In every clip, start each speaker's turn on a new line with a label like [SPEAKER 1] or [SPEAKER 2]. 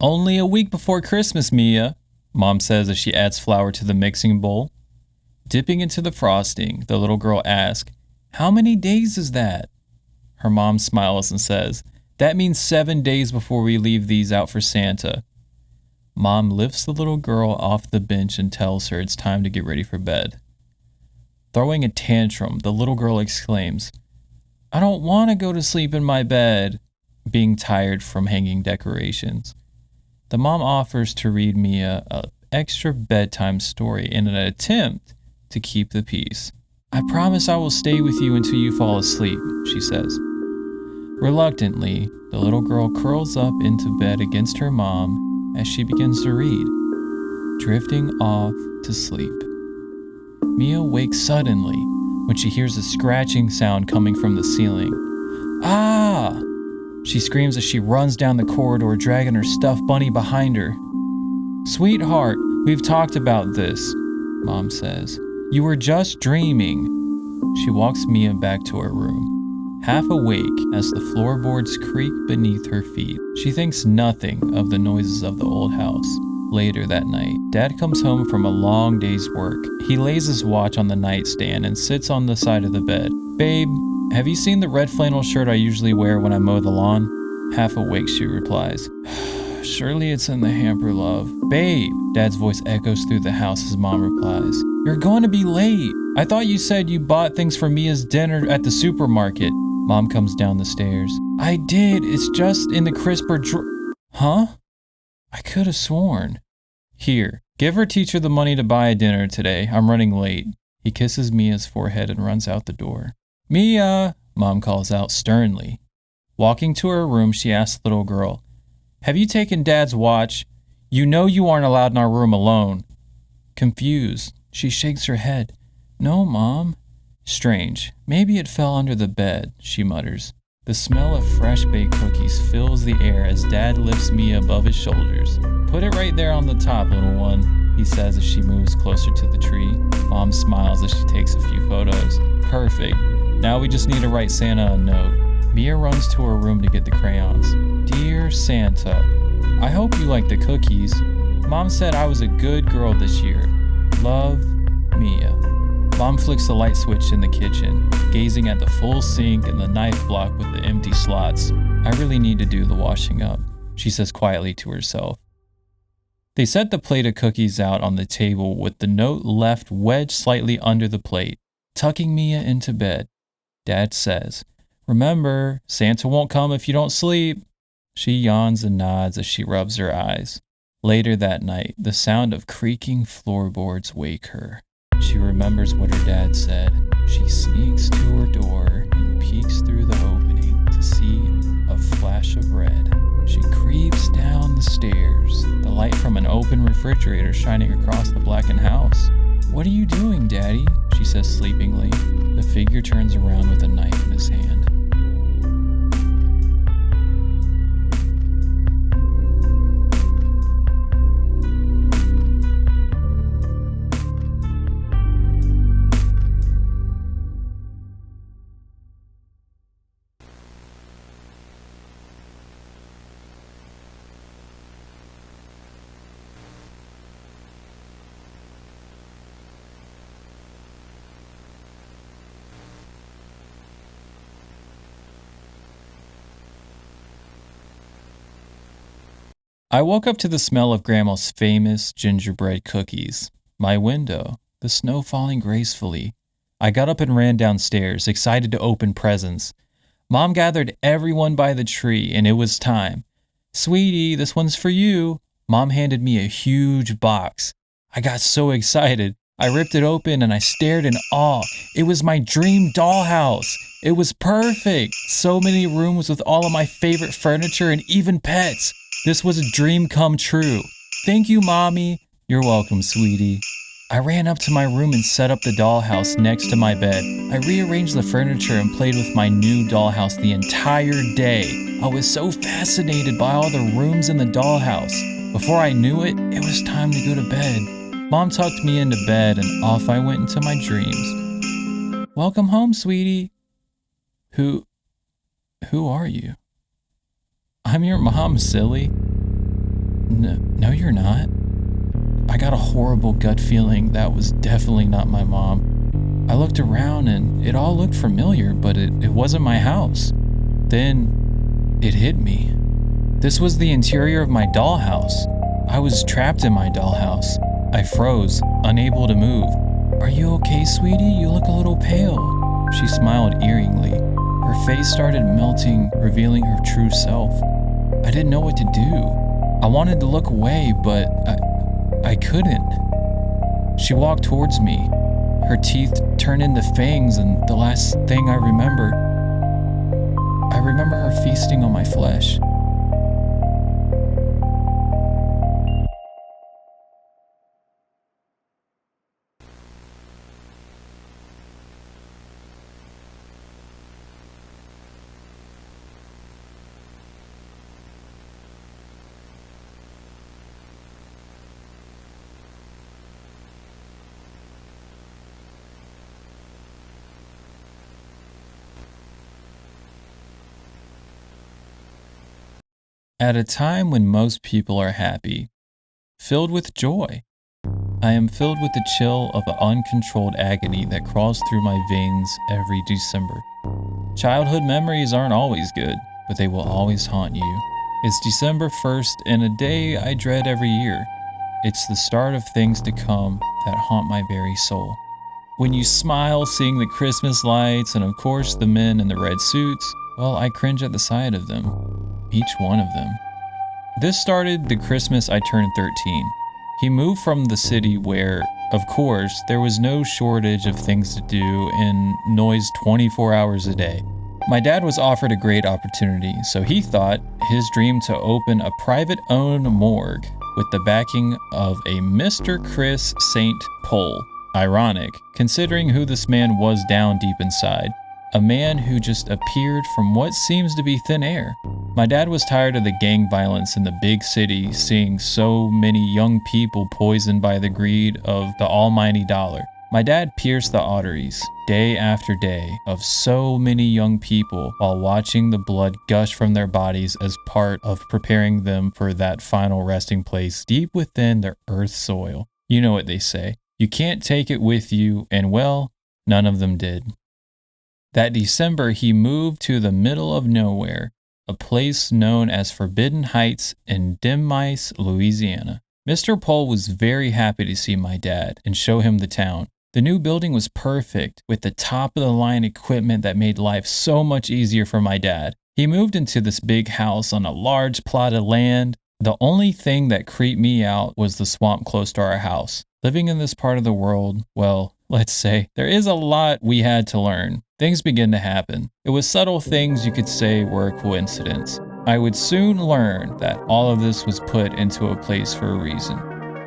[SPEAKER 1] Only a week before Christmas, Mia, Mom says as she adds flour to the mixing bowl. Dipping into the frosting, the little girl asks, "How many days is that?" Her mom smiles and says, "That means 7 days before we leave these out for Santa." Mom lifts the little girl off the bench and tells her it's time to get ready for bed. Throwing a tantrum, the little girl exclaims, "I don't want to go to sleep in my bed," being tired from hanging decorations. The mom offers to read Mia an extra bedtime story in an attempt to keep the peace. "I promise I will stay with you until you fall asleep," she says. Reluctantly, the little girl curls up into bed against her mom as she begins to read, drifting off to sleep. Mia wakes suddenly when she hears a scratching sound coming from the ceiling. "Ah!" She screams as she runs down the corridor, dragging her stuffed bunny behind her. "Sweetheart, we've talked about this," Mom says. "You were just dreaming." She walks Mia back to her room, half awake as the floorboards creak beneath her feet. She thinks nothing of the noises of the old house. Later that night, Dad comes home from a long day's work. He lays his watch on the nightstand and sits on the side of the bed. "Babe, have you seen the red flannel shirt I usually wear when I mow the lawn?" Half awake, she replies, "Surely it's in the hamper, love." "Babe," Dad's voice echoes through the house as Mom replies, "You're going to be late. I thought you said you bought things for Mia's dinner at the supermarket." Mom comes down the stairs. "I did. It's just in the crisper Huh? I could have sworn. Here, give her teacher the money to buy a dinner today. I'm running late." He kisses Mia's forehead and runs out the door. "Mia!" Mom calls out sternly. Walking to her room, she asks the little girl, "Have you taken Dad's watch? You know you aren't allowed in our room alone." Confused, she shakes her head. "No, Mom." "Strange. Maybe it fell under the bed," she mutters. The smell of fresh baked cookies fills the air as Dad lifts Mia above his shoulders. "Put it right there on the top, little one," he says as she moves closer to the tree. Mom smiles as she takes a few photos. "Perfect. Now we just need to write Santa a note." Mia runs to her room to get the crayons. "Dear Santa, I hope you like the cookies. Mom said I was a good girl this year. Love, Mia." Mom flicks the light switch in the kitchen, gazing at the full sink and the knife block with the empty slots. "I really need to do the washing up," she says quietly to herself. They set the plate of cookies out on the table with the note left wedged slightly under the plate. Tucking Mia into bed, Dad says, "Remember, Santa won't come if you don't sleep." She yawns and nods as she rubs her eyes. Later that night, the sound of creaking floorboards wake her. She remembers what her dad said. She sneaks to her door and peeks through the opening to see a flash of red. She creeps down the stairs, the light from an open refrigerator shining across the blackened house. "What are you doing, Daddy?" she says sleepingly. The figure turns around with a knife in his hand. I woke up to the smell of Grandma's famous gingerbread cookies. My window, the snow falling gracefully. I got up and ran downstairs, excited to open presents. Mom gathered everyone by the tree, and it was time. "Sweetie, this one's for you." Mom handed me a huge box. I got so excited. I ripped it open and I stared in awe. It was my dream dollhouse. It was perfect. So many rooms with all of my favorite furniture and even pets. This was a dream come true. "Thank you, Mommy." "You're welcome, sweetie." I ran up to my room and set up the dollhouse next to my bed. I rearranged the furniture and played with my new dollhouse the entire day. I was so fascinated by all the rooms in the dollhouse. Before I knew it, it was time to go to bed. Mom tucked me into bed and off I went into my dreams. Welcome home, sweetie. Who are you? I'm your mom, silly. No, you're not. I got a horrible gut feeling that was definitely not my mom. I looked around and it all looked familiar, but it wasn't my house. Then it hit me. This was the interior of my dollhouse. I was trapped in my dollhouse. I froze, unable to move. Are you okay, sweetie? You look a little pale. She smiled eeringly. Her face started melting, revealing her true self. I didn't know what to do. I wanted to look away, but I couldn't. She walked towards me. Her teeth turned into fangs, and the last thing I remember her feasting on my flesh. At a time when most people are happy, filled with joy, I am filled with the chill of an uncontrolled agony that crawls through my veins every December. Childhood memories aren't always good, but they will always haunt you. It's December 1st and a day I dread every year. It's the start of things to come that haunt my very soul. When you smile seeing the Christmas lights and of course the men in the red suits, well, I cringe at the sight of them. Each one of them. This started the Christmas I turned 13. He moved from the city where, of course, there was no shortage of things to do and noise 24 hours a day. My dad was offered a great opportunity, so he thought his dream to open a private-owned morgue with the backing of a Mr. Chris St. Paul. Ironic, considering who this man was down deep inside. A man who just appeared from what seems to be thin air. My dad was tired of the gang violence in the big city, seeing so many young people poisoned by the greed of the almighty dollar. My dad pierced the arteries, day after day, of so many young people while watching the blood gush from their bodies as part of preparing them for that final resting place deep within their earth soil. You know what they say, you can't take it with you, and well, none of them did. That December, he moved to the middle of nowhere, a place known as Forbidden Heights in Demise, Louisiana. Mr. Paul was very happy to see my dad and show him the town. The new building was perfect, with the top-of-the-line equipment that made life so much easier for my dad. He moved into this big house on a large plot of land. The only thing that creeped me out was the swamp close to our house. Living in this part of the world, well, let's say, there is a lot we had to learn. Things began to happen. It was subtle things you could say were a coincidence. I would soon learn that all of this was put into a place for a reason.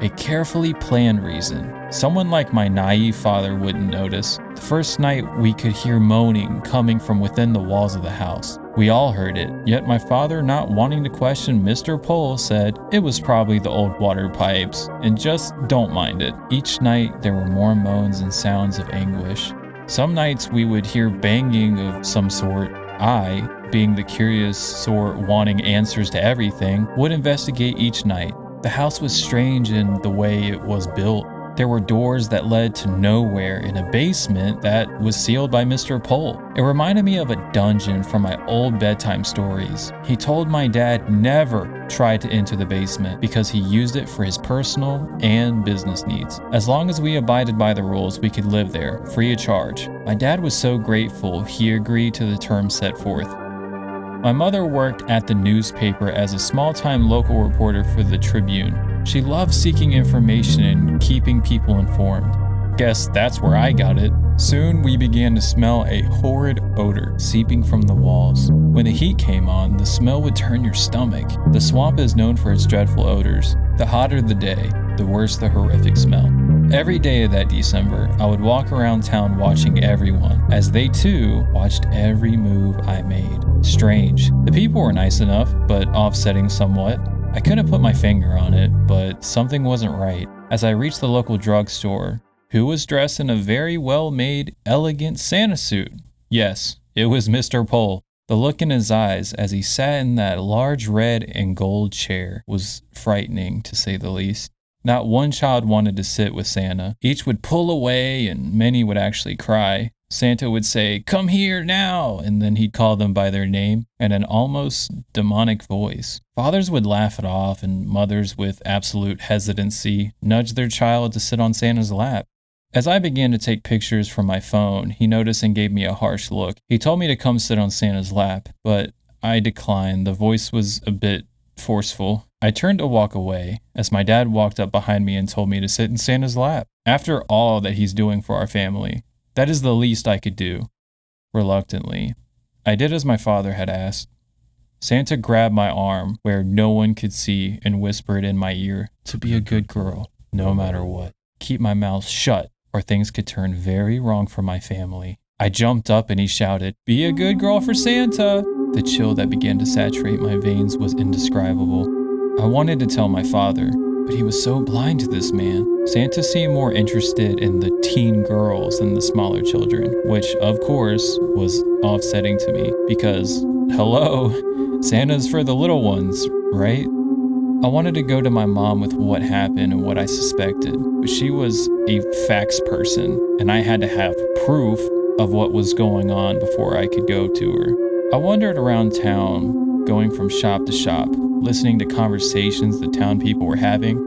[SPEAKER 1] A carefully planned reason. Someone like my naive father wouldn't notice. The first night we could hear moaning coming from within the walls of the house. We all heard it, yet my father, not wanting to question Mr. Pole, said it was probably the old water pipes, and just don't mind it. Each night there were more moans and sounds of anguish. Some nights we would hear banging of some sort. I, being the curious sort wanting answers to everything, would investigate each night. The house was strange in the way it was built. There were doors that led to nowhere in a basement that was sealed by Mr. Pole. It reminded me of a dungeon from my old bedtime stories. He told my dad never try to enter the basement because he used it for his personal and business needs. As long as we abided by the rules, we could live there, free of charge. My dad was so grateful he agreed to the terms set forth. My mother worked at the newspaper as a small-time local reporter for the Tribune. She loved seeking information and keeping people informed. Guess that's where I got it. Soon we began to smell a horrid odor seeping from the walls. When the heat came on, the smell would turn your stomach. The swamp is known for its dreadful odors. The hotter the day, the worse the horrific smell. Every day of that December, I would walk around town watching everyone, as they too watched every move I made. Strange. The people were nice enough, but offsetting somewhat. I couldn't put my finger on it, but something wasn't right. As I reached the local drugstore, who was dressed in a very well-made, elegant Santa suit? Yes, it was Mr. Pole. The look in his eyes as he sat in that large red and gold chair was frightening, to say the least. Not one child wanted to sit with Santa. Each would pull away and many would actually cry. Santa would say, "Come here now," and then he'd call them by their name in an almost demonic voice. Fathers would laugh it off and mothers with absolute hesitancy nudged their child to sit on Santa's lap. As I began to take pictures from my phone, he noticed and gave me a harsh look. He told me to come sit on Santa's lap, but I declined. The voice was a bit forceful. I turned to walk away as my dad walked up behind me and told me to sit in Santa's lap. After all that he's doing for our family, that is the least I could do. Reluctantly, I did as my father had asked. Santa grabbed my arm where no one could see and whispered in my ear to be a good girl, no matter what. Keep my mouth shut or things could turn very wrong for my family. I jumped up and he shouted, "Be a good girl for Santa!" The chill that began to saturate my veins was indescribable. I wanted to tell my father, but he was so blind to this man. Santa seemed more interested in the teen girls than the smaller children, which of course was offsetting to me because, hello, Santa's for the little ones, right? I wanted to go to my mom with what happened and what I suspected, but she was a facts person and I had to have proof of what was going on before I could go to her. I wandered around town, going from shop to shop, listening to conversations the town people were having.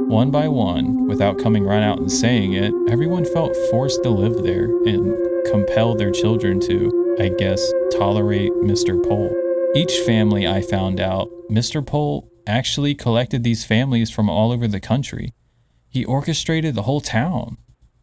[SPEAKER 1] One by one, without coming right out and saying it, everyone felt forced to live there and compel their children to, I guess, tolerate Mr. Pole. Each family I found out, Mr. Pole actually collected these families from all over the country. He orchestrated the whole town.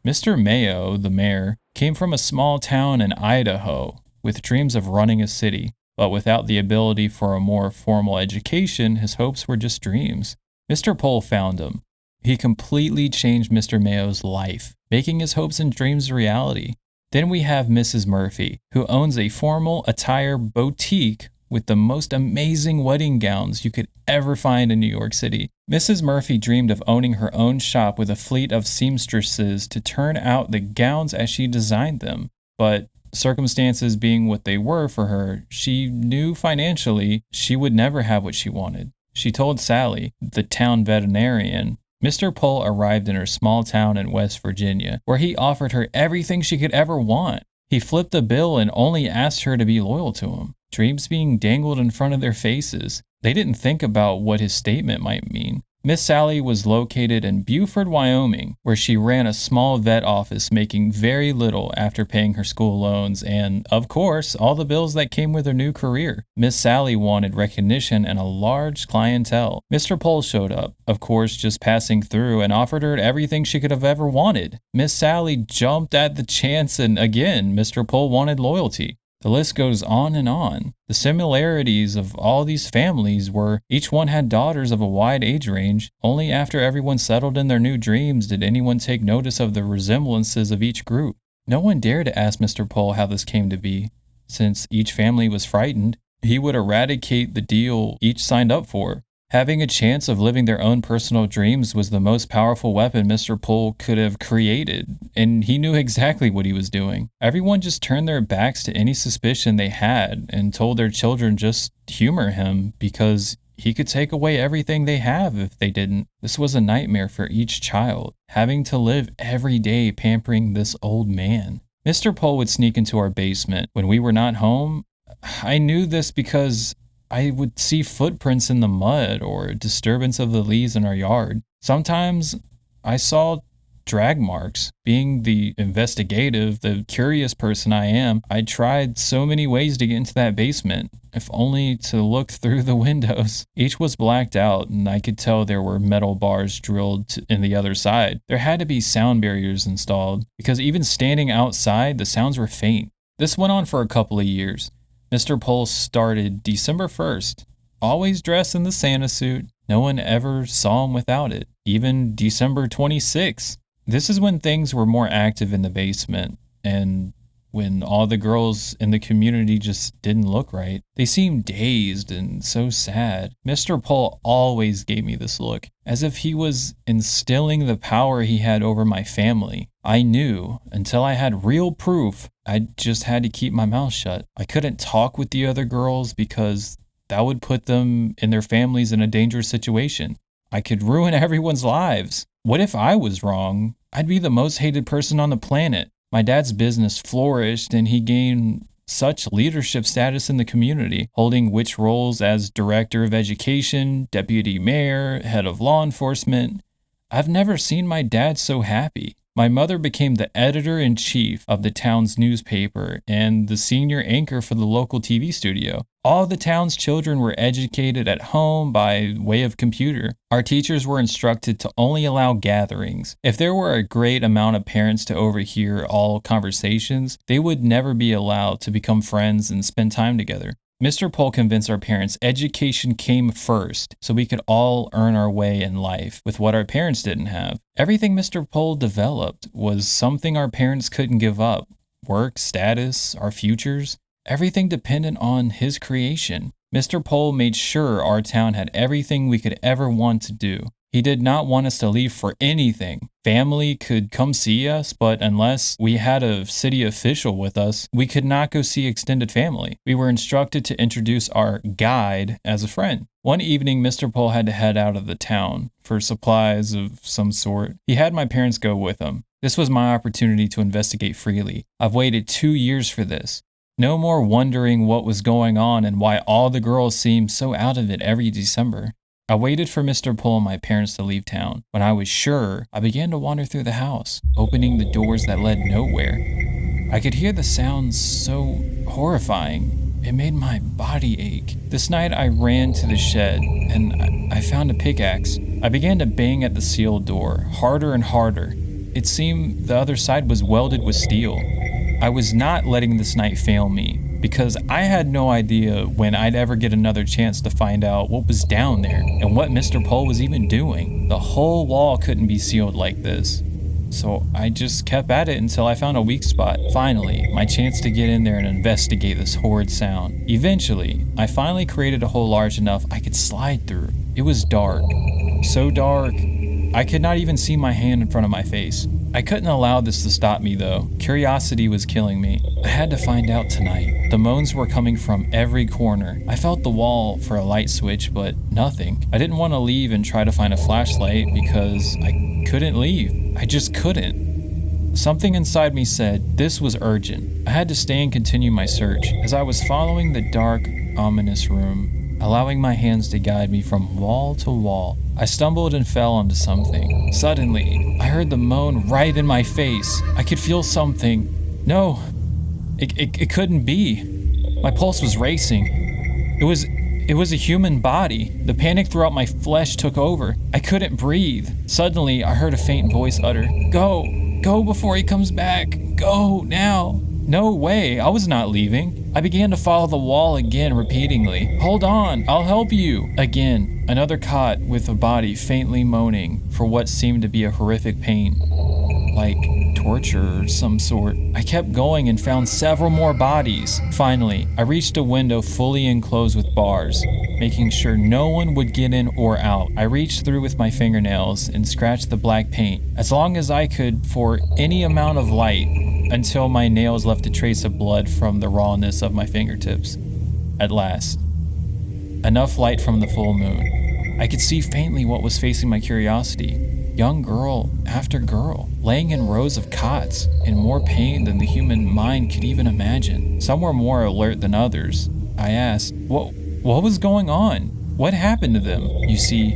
[SPEAKER 1] Mr. Mayo, the mayor, came from a small town in Idaho with dreams of running a city, but without the ability for a more formal education, his hopes were just dreams. Mr. Pole found him. He completely changed Mr. Mayo's life, making his hopes and dreams a reality. Then we have Mrs. Murphy, who owns a formal attire boutique with the most amazing wedding gowns you could ever find in New York City. Mrs. Murphy dreamed of owning her own shop with a fleet of seamstresses to turn out the gowns as she designed them. But circumstances being what they were for her, she knew financially she would never have what she wanted. She told Sally, the town veterinarian, Mr. Pole arrived in her small town in West Virginia, where he offered her everything she could ever want. He flipped the bill and only asked her to be loyal to him. Dreams being dangled in front of their faces. They didn't think about what his statement might mean. Miss Sally was located in Beaufort, Wyoming, where she ran a small vet office, making very little after paying her school loans and, of course, all the bills that came with her new career. Miss Sally wanted recognition and a large clientele. Mr. Pole showed up, of course, just passing through, and offered her everything she could have ever wanted. Miss Sally jumped at the chance, and again, Mr. Pole wanted loyalty. The list goes on and on. The similarities of all these families were each one had daughters of a wide age range. Only after everyone settled in their new dreams did anyone take notice of the resemblances of each group. No one dared to ask Mr. Pole how this came to be. Since each family was frightened, he would eradicate the deal each signed up for. Having a chance of living their own personal dreams was the most powerful weapon Mr. Pole could have created, and he knew exactly what he was doing. Everyone just turned their backs to any suspicion they had and told their children just humor him because he could take away everything they have if they didn't. This was a nightmare for each child, having to live every day pampering this old man. Mr. Pole would sneak into our basement when we were not home. I knew this because I would see footprints in the mud or disturbance of the leaves in our yard. Sometimes I saw drag marks. Being the investigative, the curious person I am, I tried so many ways to get into that basement, if only to look through the windows. Each was blacked out, and I could tell there were metal bars drilled in the other side. There had to be sound barriers installed, because even standing outside, the sounds were faint. This went on for a couple of years. Mr. Pole started December 1st, always dressed in the Santa suit. No one ever saw him without it. Even December 26th, This is when things were more active in the basement and when all the girls in the community just didn't look right. They seemed dazed and so sad. Mr. Pole always gave me this look, as if he was instilling the power he had over my family. I knew, until I had real proof, I just had to keep my mouth shut. I couldn't talk with the other girls because that would put them and their families in a dangerous situation. I could ruin everyone's lives. What if I was wrong? I'd be the most hated person on the planet. My dad's business flourished and he gained such leadership status in the community, holding which roles as director of education, deputy mayor, head of law enforcement. I've never seen my dad so happy. My mother became the editor-in-chief of the town's newspaper and the senior anchor for the local TV studio. All the town's children were educated at home by way of computer. Our teachers were instructed to only allow gatherings. If there were a great amount of parents to overhear all conversations, they would never be allowed to become friends and spend time together. Mr. Pole convinced our parents education came first so we could all earn our way in life with what our parents didn't have. Everything Mr. Pole developed was something our parents couldn't give up. Work, status, our futures, everything dependent on his creation. Mr. Pole made sure our town had everything we could ever want to do. He did not want us to leave for anything. Family could come see us, but unless we had a city official with us, we could not go see extended family. We were instructed to introduce our guide as a friend. One evening, Mr. Pole had to head out of the town for supplies of some sort. He had my parents go with him. This was my opportunity to investigate freely. I've waited 2 years for this. No more wondering what was going on and why all the girls seemed so out of it every December. I waited for Mr. Pole and my parents to leave town. When I was sure, I began to wander through the house, opening the doors that led nowhere. I could hear the sounds so horrifying. It made my body ache. This night I ran to the shed and I found a pickaxe. I began to bang at the sealed door, harder and harder. It seemed the other side was welded with steel. I was not letting this night fail me, because I had no idea when I'd ever get another chance to find out what was down there and what Mr. Pole was even doing. The whole wall couldn't be sealed like this. So I just kept at it until I found a weak spot. Finally, my chance to get in there and investigate this horrid sound. Eventually, I finally created a hole large enough I could slide through. It was dark. So dark, I could not even see my hand in front of my face. I couldn't allow this to stop me though. Curiosity was killing me. I had to find out tonight. The moans were coming from every corner. I felt the wall for a light switch, but nothing. I didn't want to leave and try to find a flashlight because I couldn't leave. I just couldn't. Something inside me said this was urgent. I had to stay and continue my search. As I was following the dark, ominous room, allowing my hands to guide me from wall to wall, I stumbled and fell onto something. Suddenly, I heard the moan right in my face. I could feel something. No, it couldn't be. My pulse was racing. It was a human body. The panic throughout my flesh took over. I couldn't breathe. Suddenly, I heard a faint voice utter, "Go before he comes back. Go now." No way, I was not leaving. I began to follow the wall again repeatedly. "Hold on, I'll help you." Again, another cot with a body faintly moaning for what seemed to be a horrific pain, like torture or some sort. I kept going and found several more bodies. Finally, I reached a window fully enclosed with bars, making sure no one would get in or out. I reached through with my fingernails and scratched the black paint as long as I could for any amount of light, until my nails left a trace of blood from the rawness of my fingertips. At last, enough light from the full moon. I could see faintly what was facing my curiosity. Young girl after girl, laying in rows of cots, in more pain than the human mind could even imagine. Some were more alert than others. I asked, what was going on? What happened to them? You see,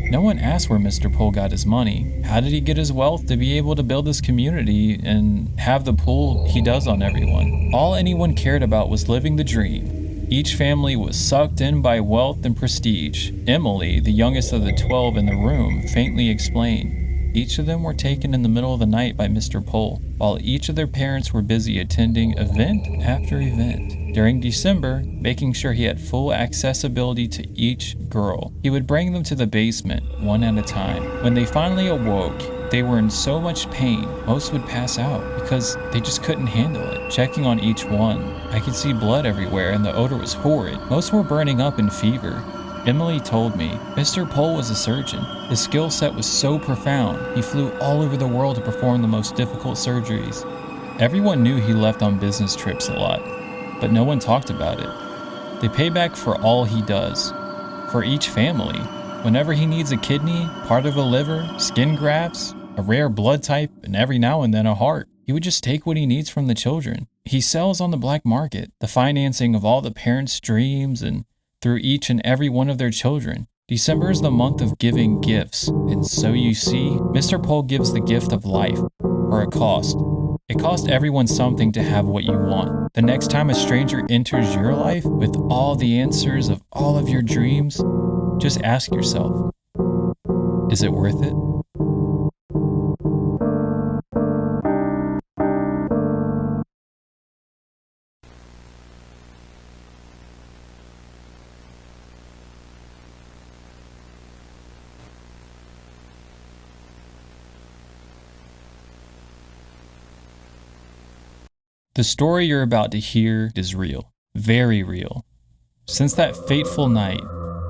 [SPEAKER 1] no one asked where Mr. Pole got his money. How did he get his wealth to be able to build this community and have the pull he does on everyone? All anyone cared about was living the dream. Each family was sucked in by wealth and prestige. Emily, the youngest of the 12 in the room, faintly explained. Each of them were taken in the middle of the night by Mr. Pole, while each of their parents were busy attending event after event. During December, making sure he had full accessibility to each girl, he would bring them to the basement, one at a time. When they finally awoke, They were in so much pain, most would pass out because they just couldn't handle it. Checking on each one, I could see blood everywhere and the odor was horrid. Most were burning up in fever. Emily told me, Mr. Pole was a surgeon. His skill set was so profound, he flew all over the world to perform the most difficult surgeries. Everyone knew he left on business trips a lot, but no one talked about it. They pay back for all he does, for each family. Whenever he needs a kidney, part of a liver, skin grafts, a rare blood type, and every now and then a heart, he would just take what he needs from the children. He sells on the black market, the financing of all the parents' dreams and through each and every one of their children. December is the month of giving gifts, and so you see, Mr. Pole gives the gift of life, for a cost. It costs everyone something to have what you want. The next time a stranger enters your life with all the answers of all of your dreams, just ask yourself, is it worth it? The story you're about to hear is real, very real. Since that fateful night,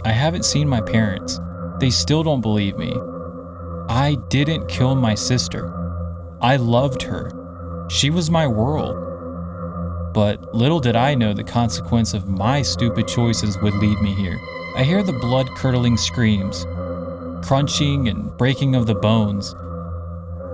[SPEAKER 1] I haven't seen my parents. They still don't believe me. I didn't kill my sister. I loved her. She was my world. But little did I know the consequence of my stupid choices would lead me here. I hear the blood-curdling screams, crunching and breaking of the bones,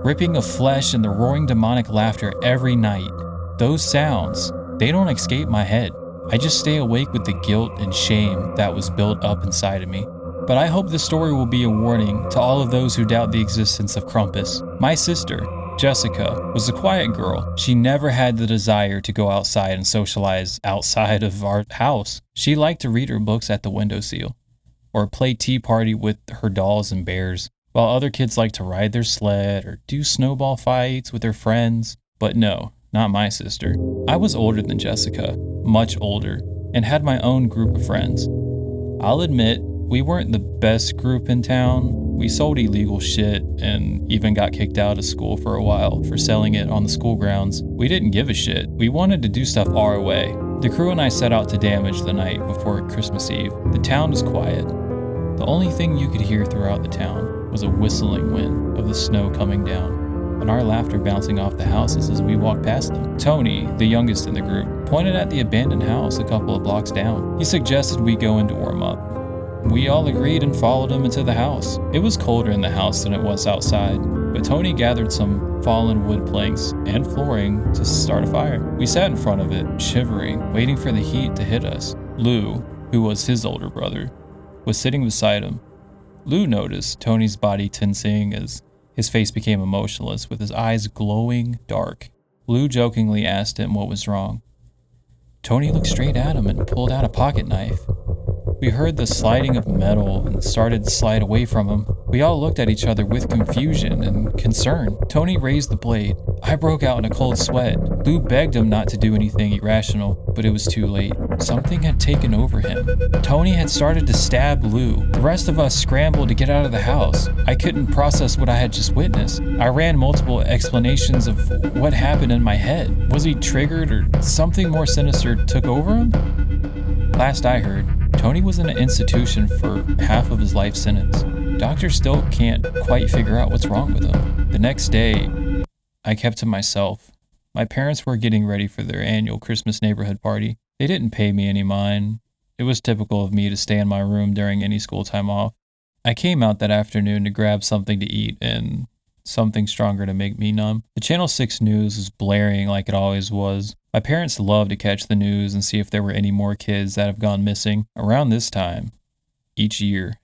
[SPEAKER 1] ripping of flesh and the roaring demonic laughter every night. Those sounds, they don't escape my head. I just stay awake with the guilt and shame that was built up inside of me. But I hope this story will be a warning to all of those who doubt the existence of Krampus. My sister, Jessica, was a quiet girl. She never had the desire to go outside and socialize outside of our house. She liked to read her books at the windowsill, or play tea party with her dolls and bears, while other kids liked to ride their sled or do snowball fights with their friends. But no, not my sister. I was older than Jessica, much older, and had my own group of friends. I'll admit, we weren't the best group in town. We sold illegal shit and even got kicked out of school for a while for selling it on the school grounds. We didn't give a shit. We wanted to do stuff our way. The crew and I set out to damage the night before Christmas Eve. The town was quiet. The only thing you could hear throughout the town was a whistling wind of the snow coming down, and our laughter bouncing off the houses as we walked past them. Tony, the youngest in the group, pointed at the abandoned house a couple of blocks down. He suggested we go in to warm up. We all agreed and followed him into the house. It was colder in the house than it was outside, but Tony gathered some fallen wood planks and flooring to start a fire. We sat in front of it, shivering, waiting for the heat to hit us. Lou, who was his older brother, was sitting beside him. Lou noticed Tony's body tensing as his face became emotionless, with his eyes glowing dark. Lou jokingly asked him what was wrong. Tony looked straight at him and pulled out a pocket knife. We heard the sliding of metal and started to slide away from him. We all looked at each other with confusion and concern. Tony raised the blade. I broke out in a cold sweat. Lou begged him not to do anything irrational, but it was too late. Something had taken over him. Tony had started to stab Lou. The rest of us scrambled to get out of the house. I couldn't process what I had just witnessed. I ran multiple explanations of what happened in my head. Was he triggered or something more sinister took over him? Last I heard, Tony was in an institution for half of his life sentence. Doctors still can't quite figure out what's wrong with him. The next day, I kept to myself. My parents were getting ready for their annual Christmas neighborhood party. They didn't pay me any mind. It was typical of me to stay in my room during any school time off. I came out that afternoon to grab something to eat and something stronger to make me numb. The Channel 6 news was blaring like it always was. My parents love to catch the news and see if there were any more kids that have gone missing. Around this time, each year,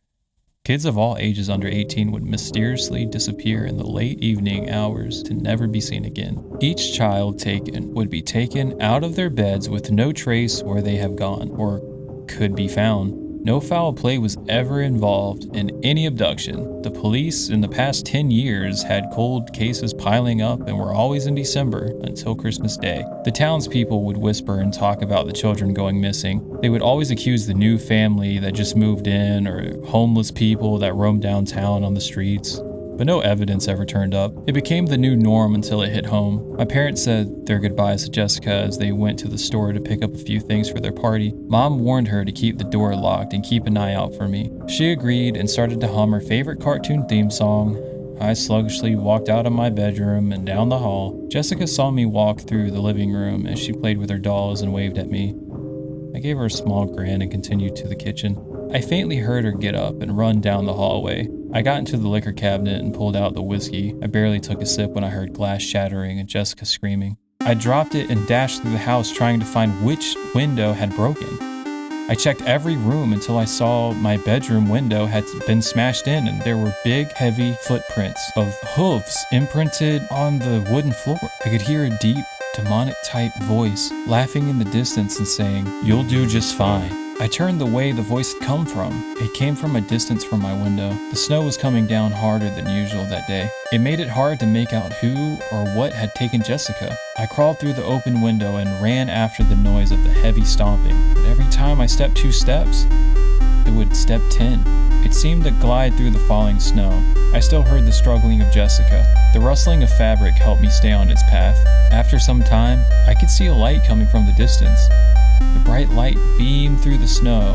[SPEAKER 1] kids of all ages under 18 would mysteriously disappear in the late evening hours to never be seen again. Each child taken would be taken out of their beds with no trace where they have gone or could be found. No foul play was ever involved in any abduction. The police in the past 10 years had cold cases piling up and were always in December until Christmas Day. The townspeople would whisper and talk about the children going missing. They would always accuse the new family that just moved in or homeless people that roamed downtown on the streets. but no evidence ever turned up. It became the new norm until it hit home. My parents said their goodbyes to Jessica as they went to the store to pick up a few things for their party. Mom warned her to keep the door locked and keep an eye out for me. She agreed and started to hum her favorite cartoon theme song. I sluggishly walked out of my bedroom and down the hall. Jessica saw me walk through the living room as she played with her dolls and waved at me. I gave her a small grin and continued to the kitchen. I faintly heard her get up and run down the hallway. I got into the liquor cabinet and pulled out the whiskey. I barely took a sip when I heard glass shattering and Jessica screaming. I dropped it and dashed through the house trying to find which window had broken. I checked every room until I saw my bedroom window had been smashed in and there were big, heavy footprints of hooves imprinted on the wooden floor. I could hear a deep, demonic-type voice laughing in the distance and saying, "You'll do just fine." I turned the way the voice had come from. It came from a distance from my window. The snow was coming down harder than usual that day. It made it hard to make out who or what had taken Jessica. I crawled through the open window and ran after the noise of the heavy stomping. But every time I stepped 2 steps, it would step 10. It seemed to glide through the falling snow. I still heard the struggling of Jessica. The rustling of fabric helped me stay on its path. After some time, I could see a light coming from the distance. The bright light beamed through the snow,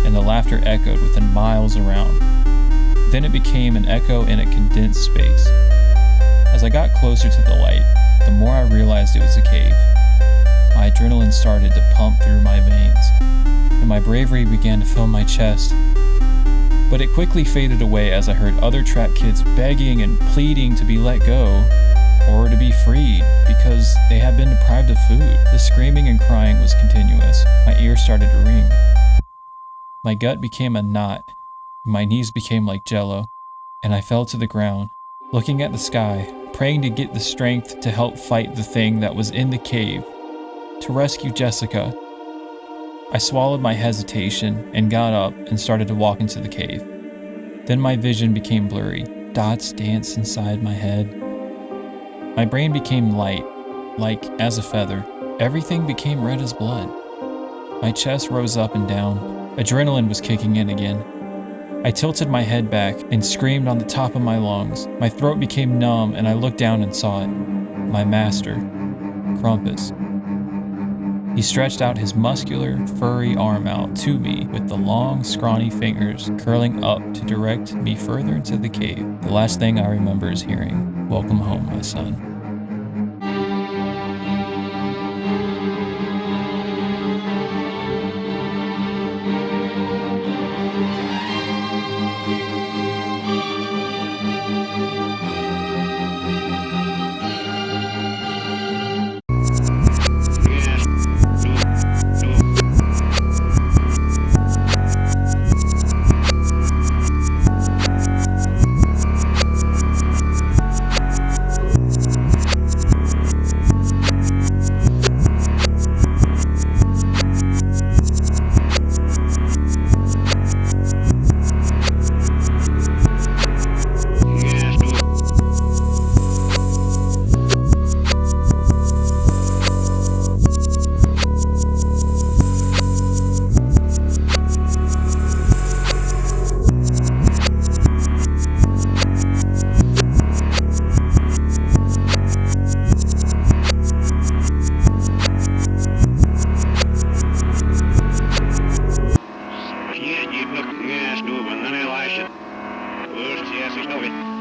[SPEAKER 1] and the laughter echoed within miles around. Then it became an echo in a condensed space. As I got closer to the light, the more I realized it was a cave. My adrenaline started to pump through my veins, and my bravery began to fill my chest. But it quickly faded away as I heard other trapped kids begging and pleading to be let go, or to be freed because they had been deprived of food. The screaming and crying was continuous. My ears started to ring. My gut became a knot, and my knees became like jello, and I fell to the ground, looking at the sky, praying to get the strength to help fight the thing that was in the cave, to rescue Jessica. I swallowed my hesitation and got up and started to walk into the cave. Then my vision became blurry. Dots danced inside my head. My brain became light, like as a feather. Everything became red as blood. My chest rose up and down. Adrenaline was kicking in again. I tilted my head back and screamed on the top of my lungs. My throat became numb and I looked down and saw it. My master, Krampus. He stretched out his muscular, furry arm out to me with the long, scrawny fingers curling up to direct me further into the cave. The last thing I remember is hearing, "Welcome home, my son."
[SPEAKER 2] Нет, не, ну, не, что, бананы лащат. Слушайте, я слышно,